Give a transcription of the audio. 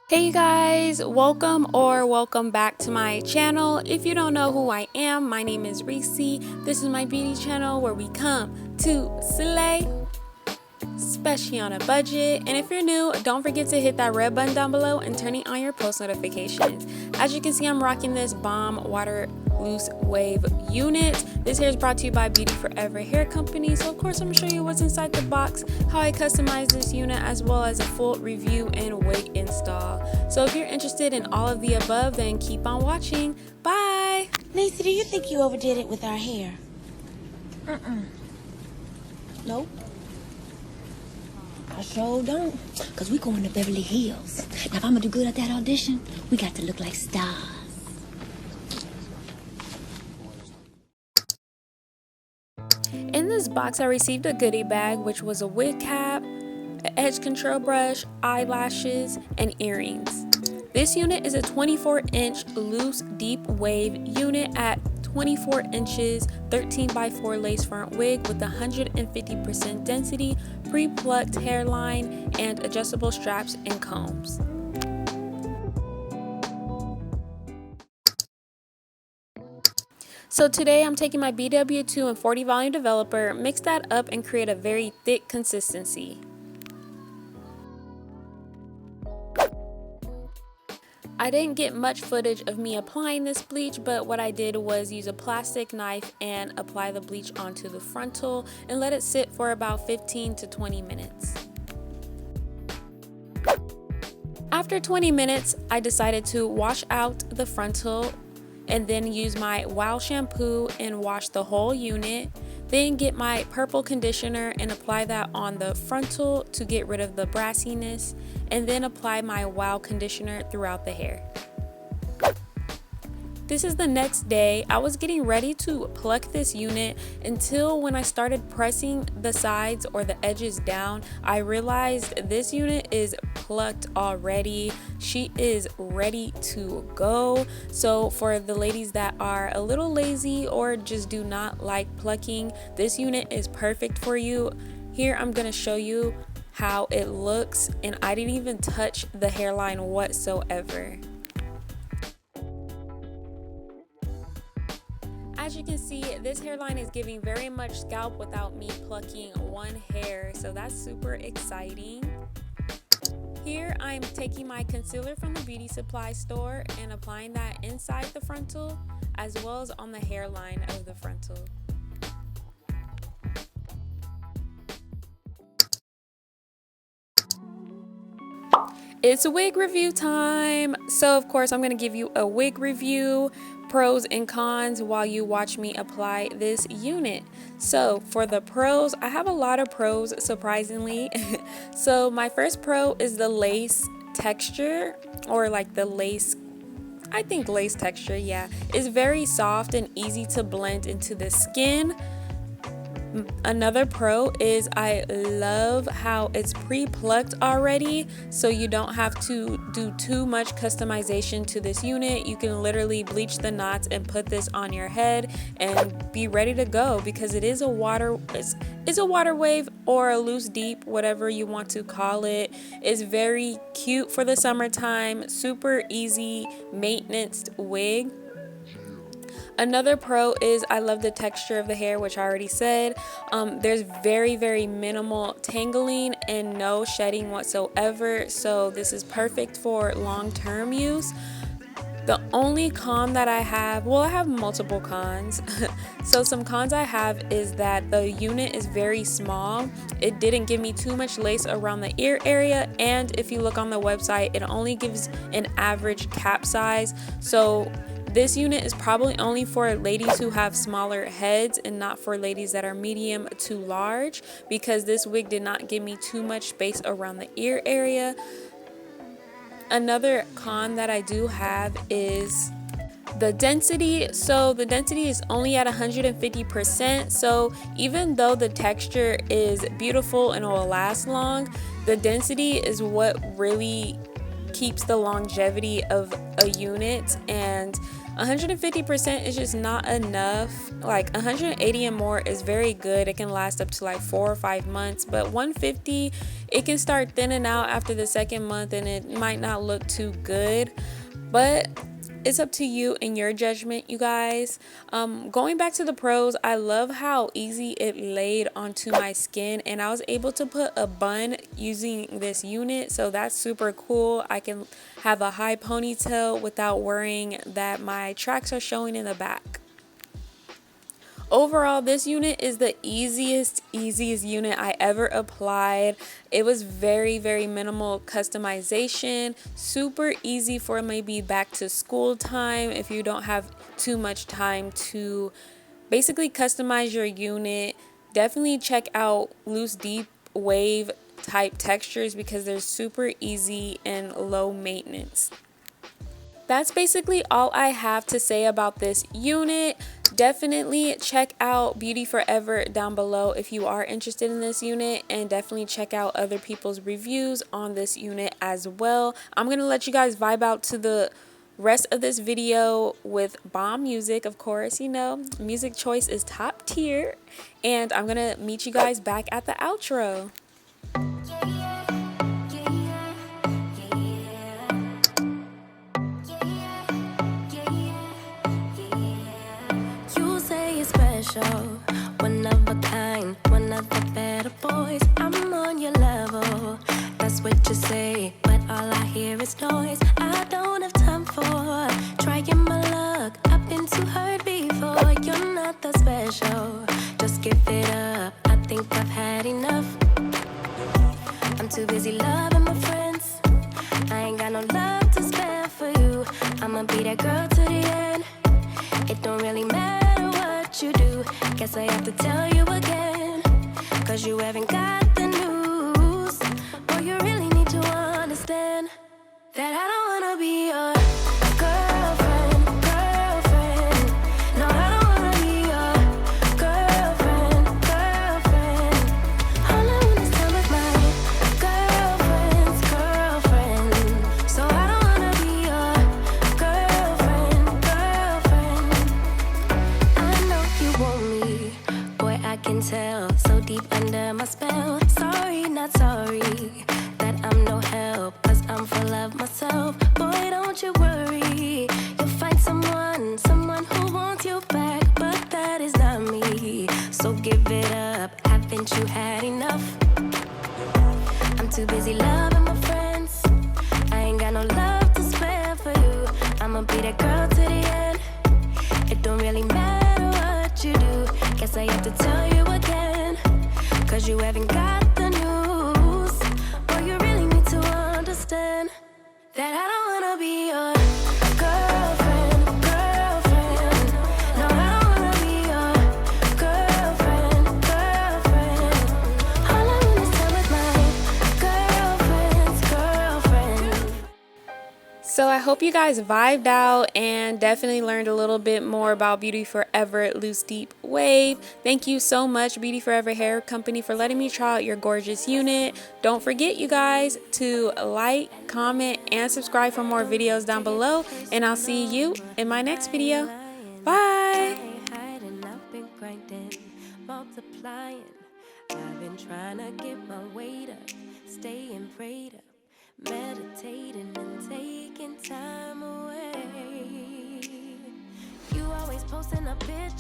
Hey guys, welcome back to my channel. If you don't know who I am, my name is Reesie. This is my beauty channel where we come to slay, especially on a budget. And if you're new, don't forget to hit that red button down below and turning on your post notifications. As you can see, I'm rocking this bomb water loose wave unit. This hair is brought to you by BeautyForever hair company. So of course I'm gonna show you what's inside the box, how I customize this unit, as well as a full review and wig install. So if you're interested in all of the above, then keep on watching. Bye. Lisa, do you think you overdid it with our hair? Nope. I sure don't. Because we going to Beverly Hills. Now, if I'm going to do good at that audition, we got to look like stars. In this box, I received a goodie bag, which was a wig cap, an edge control brush, eyelashes, and earrings. This unit is a 24-inch loose deep wave unit at 24 inches, 13x4 lace front wig with 150% density, pre-plucked hairline, and adjustable straps and combs. So today I'm taking my BW2 and 40 volume developer, mix that up and create a very thick consistency. I didn't get much footage of me applying this bleach, but what I did was use a plastic knife and apply the bleach onto the frontal and let it sit for about 15 to 20 minutes. After 20 minutes, I decided to wash out the frontal and then use my Wow shampoo and wash the whole unit. Then get my purple conditioner and apply that on the frontal to get rid of the brassiness, and then apply my Wow conditioner throughout the hair. This is the next day. I was getting ready to pluck this unit until when I started pressing the sides or the edges down, I realized this unit is plucked already. She is ready to go. So for the ladies that are a little lazy or just do not like plucking, this unit is perfect for you. Here I'm gonna show you how it looks, and I didn't even touch the hairline whatsoever. As you can see, this hairline is giving very much scalp without me plucking one hair, so that's super exciting. Here I'm taking my concealer from the beauty supply store and applying that inside the frontal as well as on the hairline of the frontal. It's wig review time. So of course I'm going to give you a wig review, pros and cons, while you watch me apply this unit. So for the pros, I have a lot of pros, surprisingly. So my first pro is the lace texture, or like the lace, I think lace texture, yeah. It's very soft and easy to blend into the skin. Another pro is I love how it's pre-plucked already, so you don't have to do too much customization to this unit. You can literally bleach the knots and put this on your head and be ready to go, because it is a water wave or a loose deep, whatever you want to call it. It's very cute for the summertime, super easy maintenance wig. Another pro is I love the texture of the hair, which I already said. There's very minimal tangling and no shedding whatsoever, so this is perfect for long-term use. The only con that I have, well, I have multiple cons. So some cons I have is that the unit is very small. It didn't give me too much lace around the ear area, and if you look on the website, it only gives an average cap size. So this unit is probably only for ladies who have smaller heads and not for ladies that are medium to large, because this wig did not give me too much space around the ear area. Another con that I do have is the density. So the density is only at 150%. So even though the texture is beautiful and will last long, the density is what really keeps the longevity of a unit. And 150% is just not enough. Like 180 and more is very good. It can last up to like 4 or 5 months, but 150, it can start thinning out after the second month and it might not look too good. But it's up to you and your judgment, you guys. Going back to the pros, I love how easy it laid onto my skin, and I was able to put a bun using this unit, so that's super cool. I can have a high ponytail without worrying that my tracks are showing in the back. Overall, this unit is the easiest unit I ever applied. It was very minimal customization, super easy for maybe back to school time if you don't have too much time to basically customize your unit. Definitely check out loose deep wave type textures because they're super easy and low maintenance. That's basically all I have to say about this unit. Definitely check out BeautyForever down below if you are interested in this unit, and definitely check out other people's reviews on this unit as well. I'm going to let you guys vibe out to the rest of this video with bomb music. Of course, you know, music choice is top tier, and I'm going to meet you guys back at the outro. Special, one of a kind, one of the better boys. I'm on your level, that's what you say, but all I hear is noise. I don't have time for trying my luck. I've been too hurt before. You're not that special, just give it up. I think I've had enough. I'm too busy loving my friends. I ain't got no love to spare for you. I'ma be that girl to the end. It don't really matter what you do. Guess I have to tell you again, 'cause you haven't got the news. Boy, you really need to understand that I don't wanna be your girlfriend. No, I don't wanna be your girlfriend. All I want is time with my girlfriend's girlfriend. So I don't wanna be your girlfriend. I know you want me, boy, I can tell. So deep under my spell. Sorry, not sorry that I'm no help, 'cause I'm full of myself. Boy, don't you worry, you'll find someone who wants you back, but that is not me. So give it up, haven't you had enough? I'm too busy loving my friends. I ain't got no love to spare for you. I'ma be that girl to the end. It don't really matter what you do. Guess I have to tell you again, 'cause you haven't got the news. Boy, you really need to understand that I don't wanna be your girlfriend. No, I don't wanna be your girlfriend. All I want is time with my girlfriend's girlfriend. So I hope you guys vibed out and definitely learned a little bit more about BeautyForever Loose Deep Wave. Thank you so much, BeautyForever Hair Company, for letting me try out your gorgeous unit. Don't forget, you guys, to like, comment, and subscribe for more videos down below. And I'll see you in my next video. Bye! I've been grinding, multiplying. I've been trying to get my weight up, staying prayed up, meditating and taking time away. You always posting a picture.